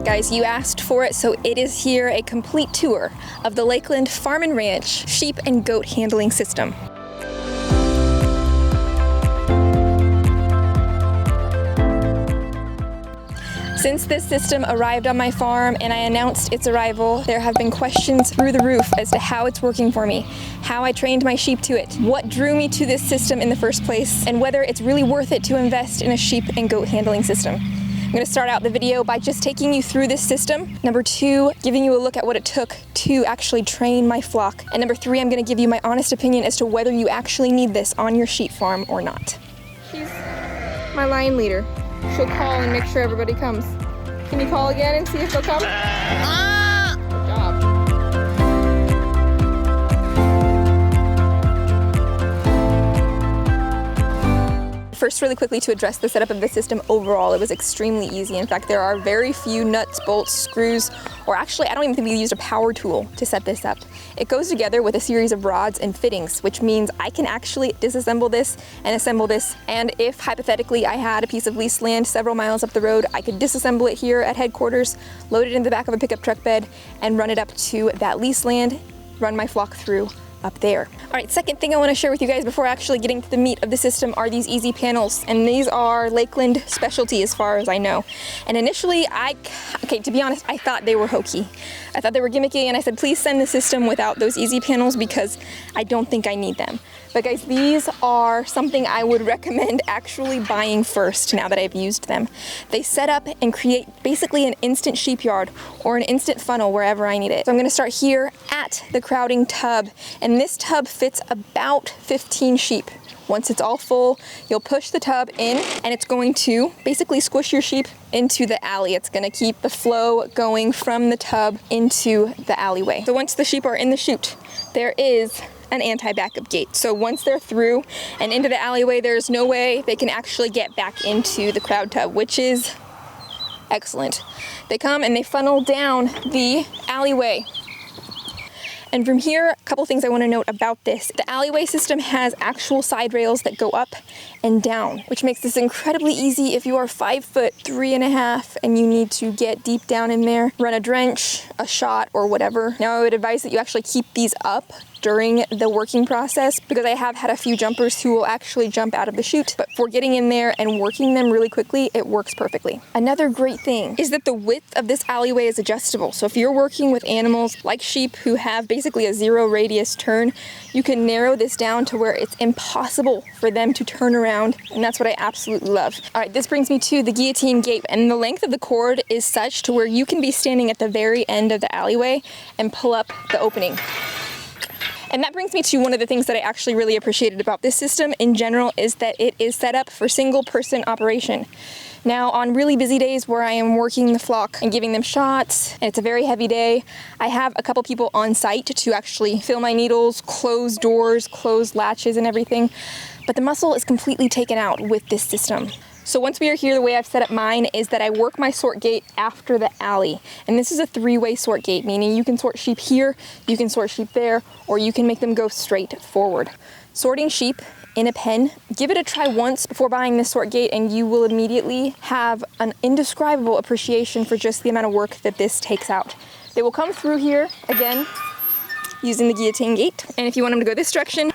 right, guys, you asked for it, so it is here, a complete tour of the Lakeland Farm and Ranch sheep and goat handling system. Since this system arrived on my farm and I announced its arrival, there have been questions through the roof as to how it's working for me, how I trained my sheep to it, what drew me to this system in the first place, and whether it's really worth it to invest in a sheep and goat handling system. I'm going to start out the video by just taking you through this system. Number 2, giving you a look at what it took to actually train my flock. And number 3, I'm going to give you my honest opinion as to whether you actually need this on your sheep farm or not. She's my line leader. She'll call and make sure everybody comes. Can you call again and see if they'll come? Good job. First, really quickly, to address the setup of the system overall, it was extremely easy. In fact, there are very few nuts, bolts, screws, or actually, I don't even think we used a power tool to set this up. It goes together with a series of rods and fittings, which means I can actually disassemble this and assemble this. And if hypothetically I had a piece of leased land several miles up the road, I could disassemble it here at headquarters, load it in the back of a pickup truck bed, and run it up to that leased land, run my flock through up there. All right, second thing I want to share with you guys before actually getting to the meat of the system are these easy panels, and these are Lakeland specialty as far as I know. And initially, to be honest, I thought they were hokey. I thought they were gimmicky, and I said, please send the system without those easy panels because I don't think I need them. But guys, these are something I would recommend actually buying first now that I've used them. They set up and create basically an instant sheep yard or an instant funnel wherever I need it. So I'm gonna start here at the crowding tub, and this tub fits about 15 sheep. Once it's all full, you'll push the tub in and it's going to basically squish your sheep into the alley. It's gonna keep the flow going from the tub into the alleyway. So once the sheep are in the chute, there is an anti-backup gate. So once they're through and into the alleyway, there's no way they can actually get back into the crowd tub, which is excellent. They come and they funnel down the alleyway. And from here, a couple things I want to note about this. The alleyway system has actual side rails that go up and down, which makes this incredibly easy if you are 5'3.5" and you need to get deep down in there, run a drench, a shot, or whatever. Now I would advise that you actually keep these up during the working process because I have had a few jumpers who will actually jump out of the chute, but for getting in there and working them really quickly, it works perfectly. Another great thing is that the width of this alleyway is adjustable. So if you're working with animals like sheep who have basically a 0 radius turn, you can narrow this down to where it's impossible for them to turn around, and that's what I absolutely love. All right, this brings me to the guillotine gate, and the length of the cord is such to where you can be standing at the very end of the alleyway and pull up the opening. And that brings me to one of the things that I actually really appreciated about this system in general is that it is set up for single person operation. Now, on really busy days where I am working the flock and giving them shots, and it's a very heavy day, I have a couple people on site to actually fill my needles, close doors, close latches and everything. But the muscle is completely taken out with this system. So once we are here, the way I've set up mine is that I work my sort gate after the alley. And this is a 3-way sort gate, meaning you can sort sheep here, you can sort sheep there, or you can make them go straight forward. Sorting sheep in a pen, give it a try once before buying this sort gate and you will immediately have an indescribable appreciation for just the amount of work that this takes out. They will come through here, again, using the guillotine gate. And if you want them to go this direction,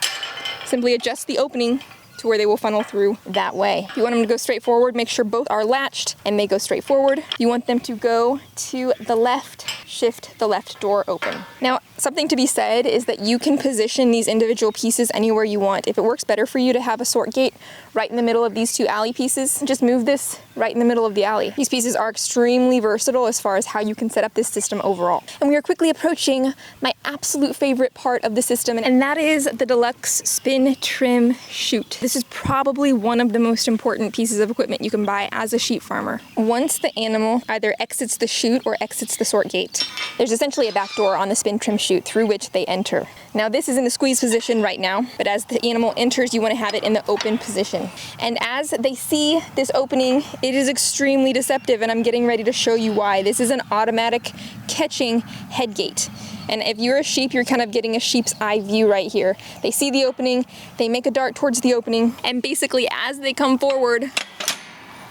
simply adjust the opening to where they will funnel through that way. If you want them to go straight forward, make sure both are latched and they go straight forward. If you want them to go to the left, shift the left door open. Now, something to be said is that you can position these individual pieces anywhere you want. If it works better for you to have a sort gate right in the middle of these two alley pieces, just move this right in the middle of the alley. These pieces are extremely versatile as far as how you can set up this system overall. And we are quickly approaching my absolute favorite part of the system, and that is the Delux spin trim chute. This is probably one of the most important pieces of equipment you can buy as a sheep farmer. Once the animal either exits the chute or exits the sort gate, there's essentially a back door on the spin trim chute through which they enter. Now this is in the squeeze position right now, but as the animal enters, you want to have it in the open position. And as they see this opening, it is extremely deceptive, and I'm getting ready to show you why. This is an automatic catching head gate. And if you're a sheep, you're kind of getting a sheep's eye view right here. They see the opening, they make a dart towards the opening, and basically as they come forward,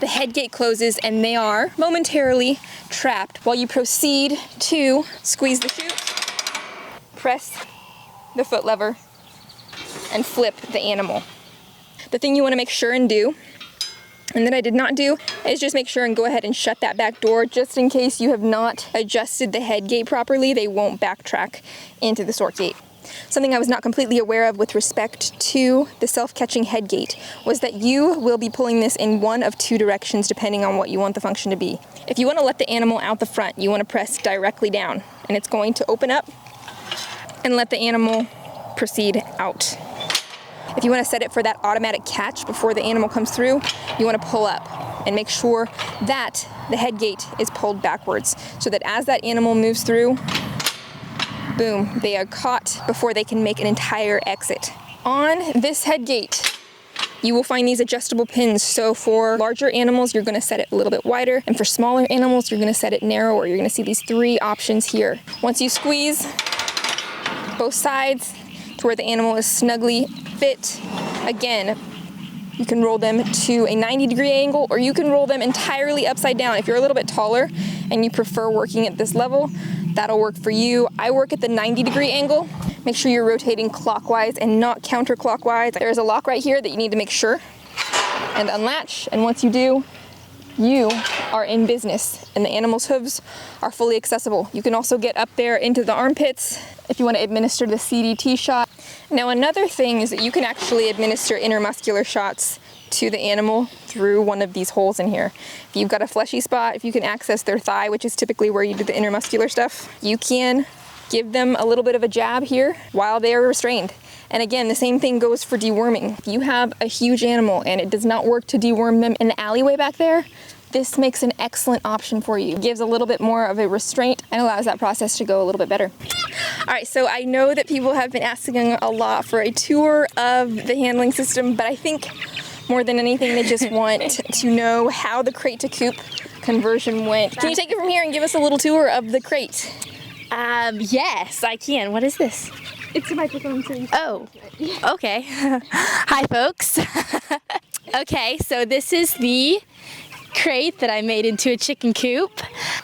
the head gate closes and they are momentarily trapped while you proceed to squeeze the chute, press the foot lever, and flip the animal. The thing you want to make sure and do, and that I did not do, is just make sure and go ahead and shut that back door just in case you have not adjusted the head gate properly. They won't backtrack into the sort gate. Something I was not completely aware of with respect to the self-catching head gate was that you will be pulling this in one of two directions depending on what you want the function to be. If you want to let the animal out the front, you want to press directly down, and it's going to open up and let the animal proceed out. If you want to set it for that automatic catch before the animal comes through, you want to pull up and make sure that the head gate is pulled backwards so that as that animal moves through, boom, they are caught before they can make an entire exit. On this head gate, you will find these adjustable pins. So for larger animals, you're going to set it a little bit wider, and for smaller animals, you're going to set it narrower. You're going to see these three options here. Once you squeeze both sides to where the animal is snugly fit, again, you can roll them to a 90-degree angle, or you can roll them entirely upside down. If you're a little bit taller and you prefer working at this level, that'll work for you. I work at the 90-degree angle. Make sure you're rotating clockwise and not counterclockwise. There's a lock right here that you need to make sure and unlatch, and once you do, you are in business, and the animal's hooves are fully accessible. You can also get up there into the armpits if you want to administer the CDT shot. Now, another thing is that you can actually administer intermuscular shots to the animal through one of these holes in here. If you've got a fleshy spot, if you can access their thigh, which is typically where you do the intermuscular stuff, you can give them a little bit of a jab here while they are restrained. And again, the same thing goes for deworming. If you have a huge animal and it does not work to deworm them in the alleyway back there, this makes an excellent option for you. It gives a little bit more of a restraint and allows that process to go a little bit better. All right, so I know that people have been asking a lot for a tour of the handling system, but I think more than anything, they just want to know how the crate to coop conversion went. Can you take it from here and give us a little tour of the crate? Yes, I can. What is this? It's a microphone, so you Oh, okay. Hi, folks. Okay, so this is the crate that I made into a chicken coop.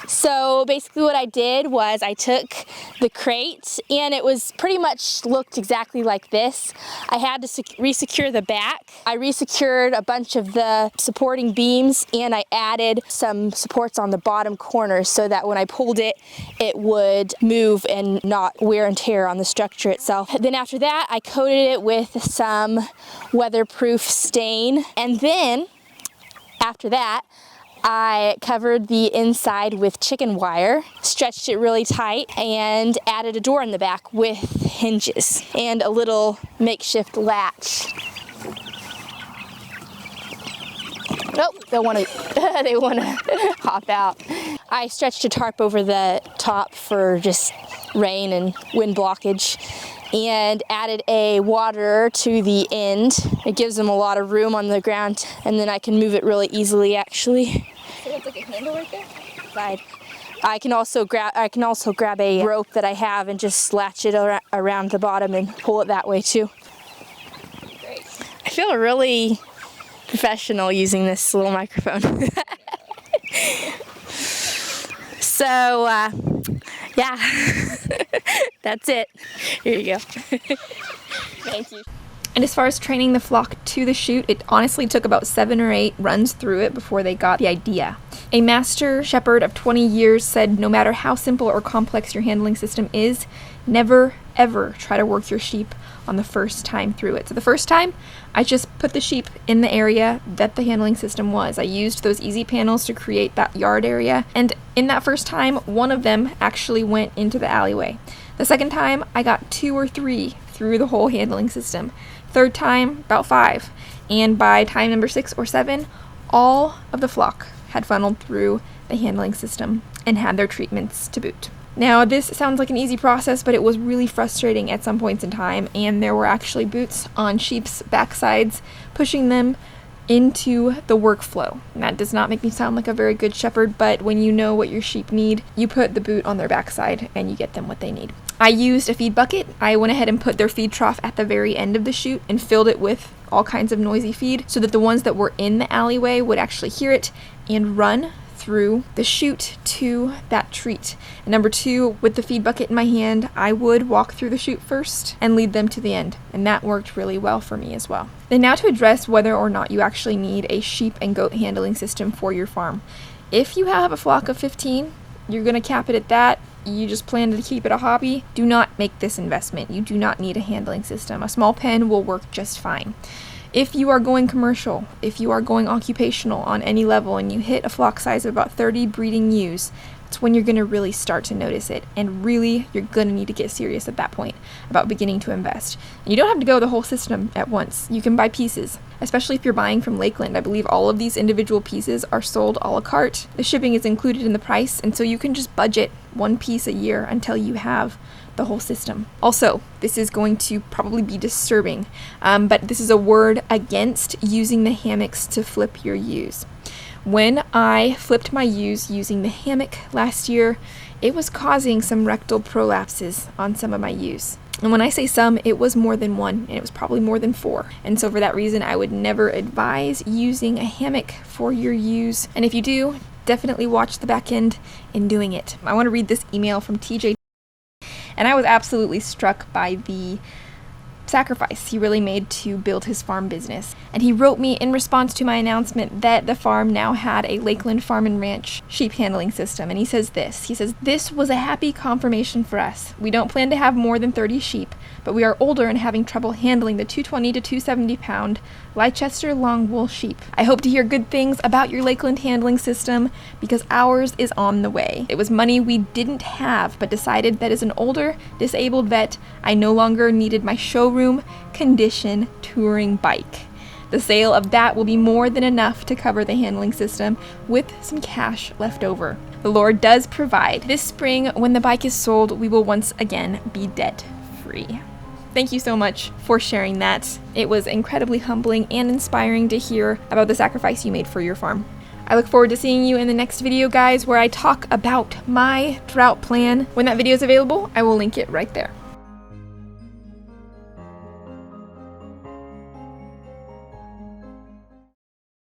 So basically what I did was I took the crate, and it was pretty much looked exactly like this. I had to resecure the back. I resecured a bunch of the supporting beams, and I added some supports on the bottom corners so that when I pulled it, it would move and not wear and tear on the structure itself. Then after that, I coated it with some weatherproof stain, and then after that, I covered the inside with chicken wire, stretched it really tight, and added a door in the back with hinges and a little makeshift latch. Nope, they want to hop out. I stretched a tarp over the top for just rain and wind blockage, and added a waterer to the end. It gives them a lot of room on the ground, and then I can move it really easily, actually. So that's like a handle right there? Side. I can also grab a rope that I have and just latch it around the bottom and pull it that way too. Great. I feel really professional using this little microphone. So, yeah, that's it. Here you go. Thank you. And as far as training the flock to the chute, it honestly took about 7 or 8 runs through it before they got the idea. A master shepherd of 20 years said no matter how simple or complex your handling system is, never ever try to work your sheep on the first time through it. So the first time, I just put the sheep in the area that the handling system was. I used those easy panels to create that yard area, and in that first time, one of them actually went into the alleyway. The second time, I got 2 or 3 through the whole handling system. Third time, about 5. And by time number 6 or 7, all of the flock had funneled through the handling system and had their treatments to boot. Now, this sounds like an easy process, but it was really frustrating at some points in time, and there were actually boots on sheep's backsides, pushing them into the workflow. And that does not make me sound like a very good shepherd, but when you know what your sheep need, you put the boot on their backside and you get them what they need. I used a feed bucket. I went ahead and put their feed trough at the very end of the chute and filled it with all kinds of noisy feed so that the ones that were in the alleyway would actually hear it and run through the chute to that treat. And number 2, with the feed bucket in my hand, I would walk through the chute first and lead them to the end. And that worked really well for me as well. Then now to address whether or not you actually need a sheep and goat handling system for your farm. If you have a flock of 15, you're going to cap it at that. You just plan to keep it a hobby, do not make this investment. You do not need a handling system. A small pen will work just fine. If you are going commercial, if you are going occupational on any level and you hit a flock size of about 30 breeding ewes, that's when you're going to really start to notice it. And really, you're going to need to get serious at that point about beginning to invest. And you don't have to go the whole system at once. You can buy pieces, especially if you're buying from Lakeland. I believe all of these individual pieces are sold a la carte. The shipping is included in the price, and so you can just budget one piece a year until you have the whole system. Also, this is going to probably be disturbing, but this is a word against using the hammocks to flip your ewes. When I flipped my ewes using the hammock last year, it was causing some rectal prolapses on some of my ewes. And when I say some, it was more than one, and it was probably more than 4. And so for that reason, I would never advise using a hammock for your ewes. And if you do, definitely watch the back end in doing it. I want to read this email from TJ. And I was absolutely struck by the sacrifice he really made to build his farm business. And he wrote me in response to my announcement that the farm now had a Lakeland Farm and Ranch sheep handling system. And he says, this was a happy confirmation for us. We don't plan to have more than 30 sheep, but we are older and having trouble handling the 220 to 270 pound Leicester long wool sheep. I hope to hear good things about your Lakeland handling system because ours is on the way. It was money we didn't have, but decided that as an older, disabled vet, I no longer needed my showroom condition touring bike. The sale of that will be more than enough to cover the handling system with some cash left over. The Lord does provide. This spring, when the bike is sold, we will once again be debt free. Thank you so much for sharing that. It was incredibly humbling and inspiring to hear about the sacrifice you made for your farm. I look forward to seeing you in the next video, guys, where I talk about my drought plan. When that video is available, I will link it right there.